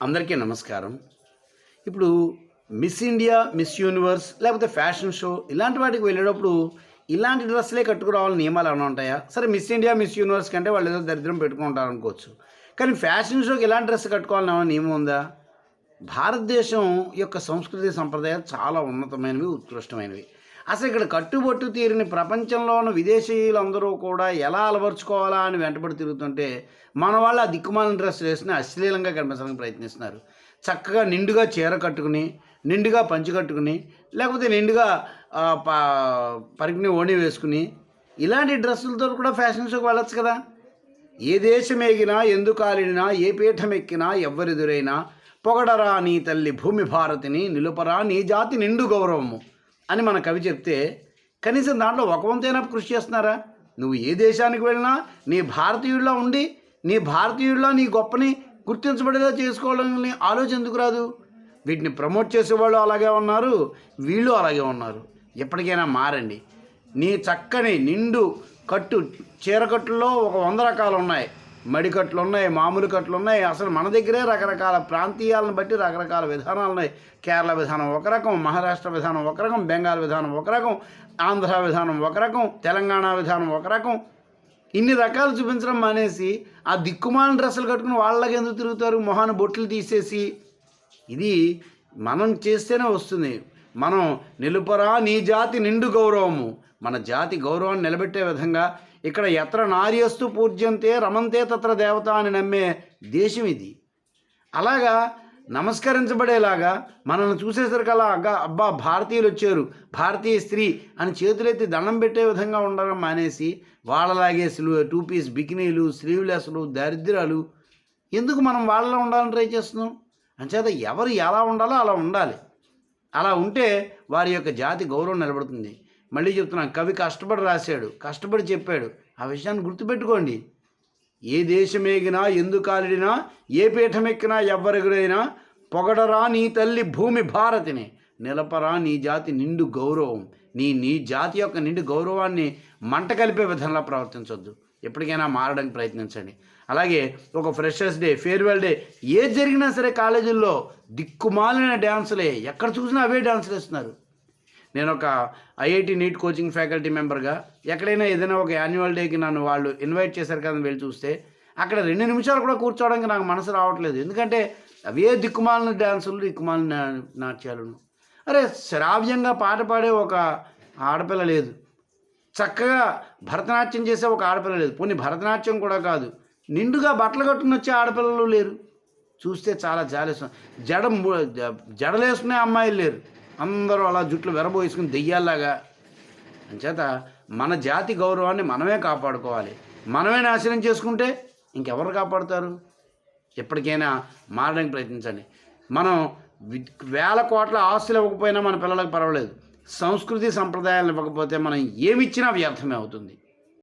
అందరికీ నమస్కారం. ఇప్పుడు మిస్ ఇండియా, మిస్ యూనివర్స్ లేకపోతే ఫ్యాషన్ షో ఇలాంటి వాటికి వెళ్ళేటప్పుడు ఇలాంటి డ్రెస్సులే కట్టుకురావాలని నియమాలు ఏమైనా ఉంటాయా? సరే, మిస్ ఇండియా, మిస్ యూనివర్స్ కంటే వాళ్ళు ఏదో దరిద్రం పెట్టుకుంటారు అనుకోవచ్చు. కానీ ఫ్యాషన్ షోకి ఇలాంటి డ్రెస్ కట్టుకోవాలని ఏమైనా నియమం ఉందా? భారతదేశం యొక్క సంస్కృతి సంప్రదాయాలు చాలా ఉన్నతమైనవి, ఉత్కృష్టమైనవి. అసలు ఇక్కడ కట్టుబొట్టు తీరిని ప్రపంచంలో ఉన్న విదేశీయులందరూ కూడా ఎలా అలవరుచుకోవాలా అని వెంటబడి తిరుగుతుంటే మన వాళ్ళు ఆ దిక్కుమాలిన డ్రెస్ వేసుకుని అశ్లీలంగా కనిపించడానికి ప్రయత్నిస్తున్నారు. చక్కగా నిండుగా చీర కట్టుకుని, నిండుగా పంచి కట్టుకుని, లేకపోతే నిండుగా పరికిని ఓణి వేసుకుని ఇలాంటి డ్రెస్సులతో కూడా ఫ్యాషన్ షోకి వెళ్ళొచ్చు కదా. ఏ దేశం ఎగినా, ఎందుకు కాలినా, ఏ పీఠం ఎక్కినా, ఎవ్వరెదురైనా పొగడరా నీ తల్లి భూమి భారతిని, నిలుపరా నీ జాతి నిండు గౌరవము అని మన కవి చెప్తే కనీసం దాంట్లో ఒక వంతైనా కృషి చేస్తున్నారా? నువ్వు ఏ దేశానికి వెళ్ళినా నీ భారతీయుడిలా ఉండి, నీ భారతీయుడిలా నీ గొప్పని గుర్తించబడేలా చేసుకోవాలని ఆలోచన ఎందుకు రాదు? వీటిని ప్రమోట్ చేసేవాళ్ళు అలాగే ఉన్నారు, వీళ్ళు అలాగే ఉన్నారు. ఎప్పటికైనా మారండి. నీ చక్కని నిండు కట్టు చీరకట్టుల్లో ఒక 100 రకాలు ఉన్నాయి. మడికట్లు ఉన్నాయి, మామూలు కట్లు ఉన్నాయి. అసలు మన దగ్గరే రకరకాల ప్రాంతీయాలను బట్టి రకరకాల విధానాలు ఉన్నాయి. కేరళ విధానం ఒక రకం, మహారాష్ట్ర విధానం ఒక రకం, బెంగాల్ విధానం ఒక రకం, ఆంధ్ర విధానం ఒక రకం, తెలంగాణ విధానం ఒక రకం. ఇన్ని రకాలు చూపించడం మానేసి ఆ దిక్కుమాలిన డ్రెస్సులు కట్టుకుని వాళ్ళకి ఎందుకు తిరుగుతారు? మొహాన్ని బొట్లు తీసేసి. ఇది మనం చేస్తేనే వస్తుంది. మనం నిలుపరా నీ జాతి నిండు గౌరవము, మన జాతి గౌరవాన్ని నిలబెట్టే విధంగా ఇక్కడ ఎత్ర నార్యస్తు పూజ్యంతే రమంతే తత్ర దేవత అని నమ్మే దేశం ఇది. అలాగా నమస్కరించబడేలాగా మనల్ని చూసేసరికల్లా అబ్బా భారతీయులు వచ్చారు, భారతీయ స్త్రీ అని చేతులెత్తి దండం పెట్టే విధంగా ఉండడం మానేసి వాళ్ళలాగే 2 పీస్ బికినీలు, స్లీవ్లెస్లు, దరిద్రాలు ఎందుకు మనం వాళ్ళలో ఉండాలని ట్రై చేస్తున్నాం? అంచేత ఎవరు ఎలా ఉండాలో అలా ఉండాలి. అలా ఉంటే వారి యొక్క జాతి గౌరవం నిలబడుతుంది. మళ్ళీ చెప్తున్నాను, కవి కష్టపడి రాశాడు, కష్టపడి చెప్పాడు. ఆ విషయాన్ని గుర్తుపెట్టుకోండి. ఏ దేశమేగినా, ఎందుకు కాలిడినా, ఏ పీఠమెక్కినా, ఎవ్వరెగురైనా పొగడరా నీ తల్లి భూమి భారతిని, నిలపరా నీ జాతి నిండు గౌరవం. నీ జాతి యొక్క నిండు గౌరవాన్ని మంట కలిపే విధంగా ప్రవర్తించొద్దు. ఎప్పటికైనా మారడానికి ప్రయత్నించండి. అలాగే ఒక ఫ్రెషర్స్ డే, ఫేర్వెల్ డే ఏది జరిగినా సరే కాలేజీల్లో దిక్కుమాలిన డ్యాన్సులే, ఎక్కడ చూసినా అవే డ్యాన్సులు వేస్తున్నారు. నేను ఒక ఐఐటి నీట్ కోచింగ్ ఫ్యాకల్టీ మెంబర్గా ఎక్కడైనా ఏదైనా ఒక యాన్యువల్ డేకి నన్ను వాళ్ళు ఇన్వైట్ చేశారు కదా వెళ్ళి చూస్తే అక్కడ 2 నిమిషాలు కూడా కూర్చోవడానికి నాకు మనసు రావట్లేదు. ఎందుకంటే అవే దిక్కుమాలిన డ్యాన్సులు, దిక్కుమాలిన నాట్యాలను. అరే, శ్రావ్యంగా పాట పాడే ఒక ఆడపిల్ల లేదు, చక్కగా భరతనాట్యం చేసే ఒక ఆడపిల్ల లేదు. పోనీ భరతనాట్యం కూడా కాదు, నిండుగా బట్టలు కట్టుకుని వచ్చే ఆడపిల్లలు లేరు. చూస్తే చాలా జాలేస్తుంది. జడలేసుకునే అమ్మాయిలు లేరు. అందరూ అలా జుట్లు వెరబోసుకుని దెయ్యాల్లాగా. అంచేత మన జాతి గౌరవాన్ని మనమే కాపాడుకోవాలి. మనమే నాశనం చేసుకుంటే ఇంకెవరు కాపాడుతారు? ఎప్పటికైనా మారడానికి ప్రయత్నించండి. మనం 1000 కోట్ల ఆస్తులు ఇవ్వకపోయినా మన పిల్లలకు పర్వాలేదు. సంస్కృతి సంప్రదాయాలు ఇవ్వకపోతే మనం ఏమిచ్చినా వ్యర్థమే అవుతుంది.